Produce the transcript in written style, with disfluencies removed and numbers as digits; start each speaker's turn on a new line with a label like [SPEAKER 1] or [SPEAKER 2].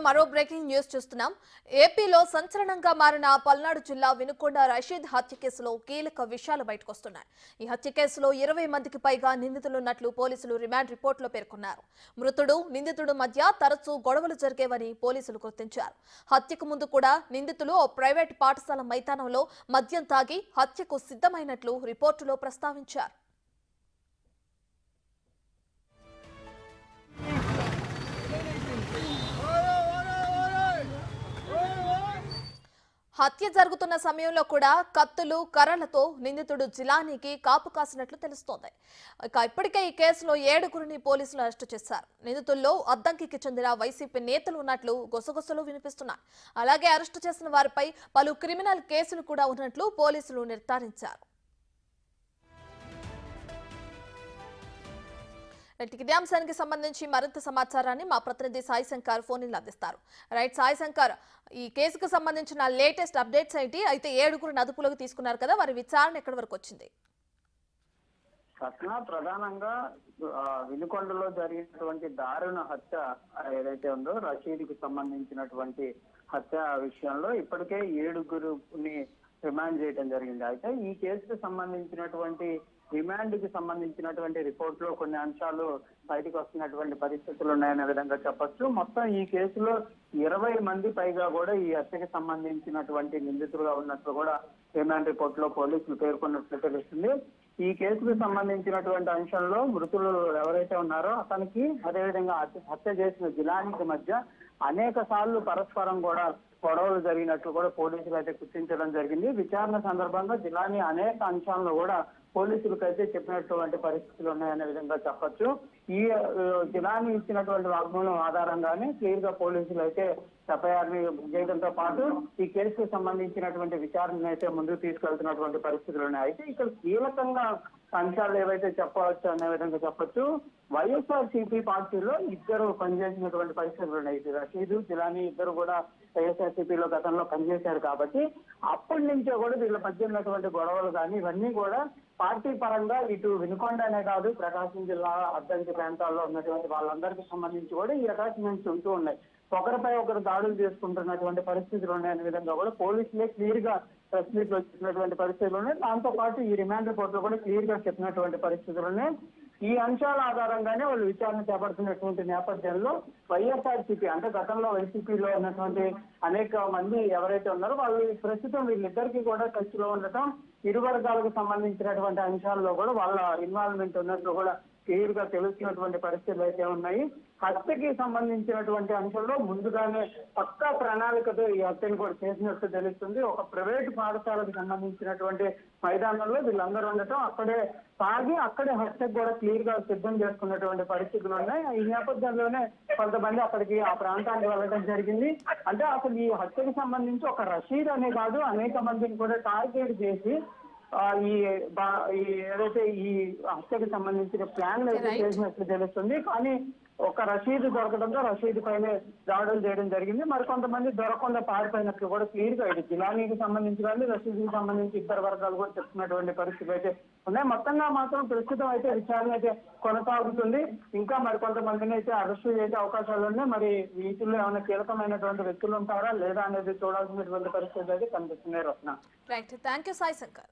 [SPEAKER 1] మరో breaking news చూస్తున్నాం. ఏపీలో సంచలనంగా మారిన పల్నాడు జిల్లా వినుకొండ రషీద్ హత్య కేసులో కీలక విషయాలు బయటకొస్తున్నాయి. ఈ హత్య కేసులో 20 మందికి పైగా నిందితులున్నట్లు పోలీసులు రిమాండ్ రిపోర్టులో పేర్కొన్నారు. మృతుడు, నిందితుడు మధ్య తరచూ గొడవలు జరిగేవని పోలీసులు గుర్తించారు. హత్యకు ముందు కూడా నిందితులు ఓ ప్రైవేట్ పాఠశాల మైదానంలో మద్యం తాగి హత్యకు సిద్ధమైనట్లు రిపోర్టులో ప్రస్తావించారు. హత్య జరుగుతున్న సమయంలో కూడా కత్తులు, కర్రలతో నిందితుడు జిలానీకి కాపు కాసినట్లు తెలుస్తోంది. ఇప్పటికే ఈ కేసులో 7గురిని పోలీసులు అరెస్టు చేశారు. నిందితుల్లో అద్దంకికి చెందిన వైసీపీ నేతలు ఉన్నట్లు గుసగుసలు వినిపిస్తున్నాయి. అలాగే అరెస్టు చేసిన వారిపై పలు క్రిమినల్ కేసులు కూడా ఉన్నట్లు పోలీసులు నిర్ధారించారు. ఇదే అంశానికి సంబంధించి మరింత సమాచారాన్ని మా ప్రతినిధి సాయి శంకర్ ఫోన్ అందిస్తారు. రైట్ సాయి శంకర్, ఈ కేసుకు సంబంధించిన లేటెస్ట్ అప్డేట్స్ ఏంటి? అయితే 7గురిని అదుపులోకి తీసుకున్నారు కదా, వారి విచారణ ఎక్కడి వరకు వచ్చింది?
[SPEAKER 2] ప్రధానంగా వినుకొండలో జరిగినటువంటి దారుణ హత్య ఏదైతే ఉందో రషీద్కి సంబంధించినటువంటి హత్య విషయంలో ఇప్పటికే 7గురిని రిమాండ్ చేయడం జరిగింది. అయితే ఈ కేసుకు సంబంధించినటువంటి రిమాండ్ కి సంబంధించినటువంటి రిపోర్ట్ లో కొన్ని అంశాలు బయటకు వస్తున్నటువంటి పరిస్థితులు ఉన్నాయనే విధంగా చెప్పొచ్చు. మొత్తం ఈ కేసులో 20 మంది పైగా కూడా ఈ హత్యకి సంబంధించినటువంటి నిందితులుగా ఉన్నట్లు కూడా రిమాండ్ రిపోర్ట్ లో పోలీసులు పేర్కొన్నట్లు తెలుస్తుంది. ఈ కేసుకు సంబంధించినటువంటి అంశంలో మృతులు ఎవరైతే ఉన్నారో అతనికి అదేవిధంగా హత్య చేసిన జిలానీకి మధ్య అనేక సార్లు పరస్పరం కూడా గొడవలు జరిగినట్లు కూడా పోలీసులు అయితే గుర్తించడం జరిగింది. విచారణ సందర్భంగా జిలానీ అనేక అంశాలను కూడా పోలీసులకు అయితే చెప్పినటువంటి పరిస్థితులు ఉన్నాయనే విధంగా చెప్పొచ్చు. ఈ జిలానీ ఇచ్చినటువంటి వాగ్మూలం ఆధారంగానే క్లియర్ గా పోలీసులు అయితే ఎఫ్ఐఆర్ ని చేయడంతో పాటు ఈ కేసుకు సంబంధించినటువంటి విచారణ అయితే ముందుకు తీసుకెళ్తున్నటువంటి పరిస్థితులు ఉన్నాయి. అయితే ఇక్కడ కీలకంగా అంశాలు ఏవైతే చెప్పవచ్చు అనే విధంగా చెప్పొచ్చు. వైఎస్ఆర్సీపీ పార్టీలో ఇద్దరు పనిచేసినటువంటి పరిస్థితులు ఉన్నాయి. రషీద్, జిలానీ ఇద్దరు కూడా వైఎస్ఆర్సీపీలో గతంలో పనిచేశారు కాబట్టి అప్పటి నుంచే కూడా వీళ్ళ మధ్య ఉన్నటువంటి గొడవలు కానీ ఇవన్నీ కూడా పార్టీ పరంగా ఇటు వినుకొండ అనే కాదు ప్రకాశం జిల్లా అద్దంకి ప్రాంతాల్లో ఉన్నటువంటి వాళ్ళందరికీ సంబంధించి కూడా ఈ అటాచ్మెంట్స్ ఉంటూ ఉన్నాయి. ఒకరిపై ఒకరు దాడులు చేసుకుంటున్నటువంటి పరిస్థితులు ఉన్నాయనే విధంగా కూడా పోలీసులే క్లియర్ గా ప్రెస్ మీట్ లో చెప్పినటువంటి పరిస్థితులు ఉన్నాయి. దాంతో పాటు ఈ రిమాండ్ రిపోర్ట్ లో కూడా క్లియర్ గా చెప్పినటువంటి పరిస్థితులు ఉన్నాయి. ఈ అంశాల ఆధారంగానే వాళ్ళు విచారణ చేపడుతున్నటువంటి నేపథ్యంలో వైఎస్ఆర్సీపీ అంటే గతంలో వైసీపీలో ఉన్నటువంటి అనేక మంది ఎవరైతే ఉన్నారో వాళ్ళు ప్రస్తుతం వీళ్ళిద్దరికీ కూడా టచ్ లో ఉండటం, ఇరు వర్గాలకు సంబంధించినటువంటి అంశాల్లో కూడా వాళ్ళ ఇన్వాల్వ్మెంట్ ఉన్నట్లు కూడా క్లియర్ గా తెలుస్తున్నటువంటి పరిస్థితులు అయితే ఉన్నాయి. హత్యకి సంబంధించినటువంటి అంశంలో ముందుగానే పక్కా ప్రణాళికతో ఈ హత్యను కూడా చేసినట్టు తెలుస్తుంది. ఒక ప్రైవేట్ పాఠశాలకు సంబంధించినటువంటి మైదానంలో వీళ్ళందరూ ఉండటం, అక్కడే తాగి అక్కడే హత్యకు కూడా క్లియర్ గా సిద్ధం చేసుకున్నటువంటి పరిస్థితులు ఉన్నాయి. ఈ నేపథ్యంలోనే కొంతమంది అక్కడికి ఆ ప్రాంతానికి వెళ్ళడం జరిగింది. అంటే అసలు ఈ హత్యకు సంబంధించి ఒక రషీద్ అనే కాదు అనేక మందిని కూడా టార్గెట్ చేసి ఏదైతే ఈ హత్యకు సంబంధించిన ప్లాన్ అయితే చేసినట్లు తెలుస్తుంది. కానీ ఒక రషీద్ దొరకడంతో రషీద్ పైన దాడులు చేయడం జరిగింది. మరికొంతమంది దొరకకుండా పారిపోయినట్లు కూడా క్లియర్ గా ఇది జిలానీకి సంబంధించి కానీ రషీద్కి సంబంధించి ఇద్దరు వర్గాలు కూడా చెప్తున్నటువంటి పరిస్థితి అయితే ఉన్నాయి. మొత్తంగా మాత్రం ప్రస్తుతం అయితే విచారణ అయితే కొనసాగుతుంది. ఇంకా మరికొంతమందిని అయితే అరెస్ట్ చేసే అవకాశాలు ఉన్నాయి. మరి వీటిల్లో ఏమైనా కీలకమైనటువంటి వ్యక్తులు ఉంటారా లేదా అనేది చూడాల్సినటువంటి పరిస్థితి అయితే కనిపిస్తున్నాయి. Ratna.
[SPEAKER 1] Right, thank you Sai Shankar.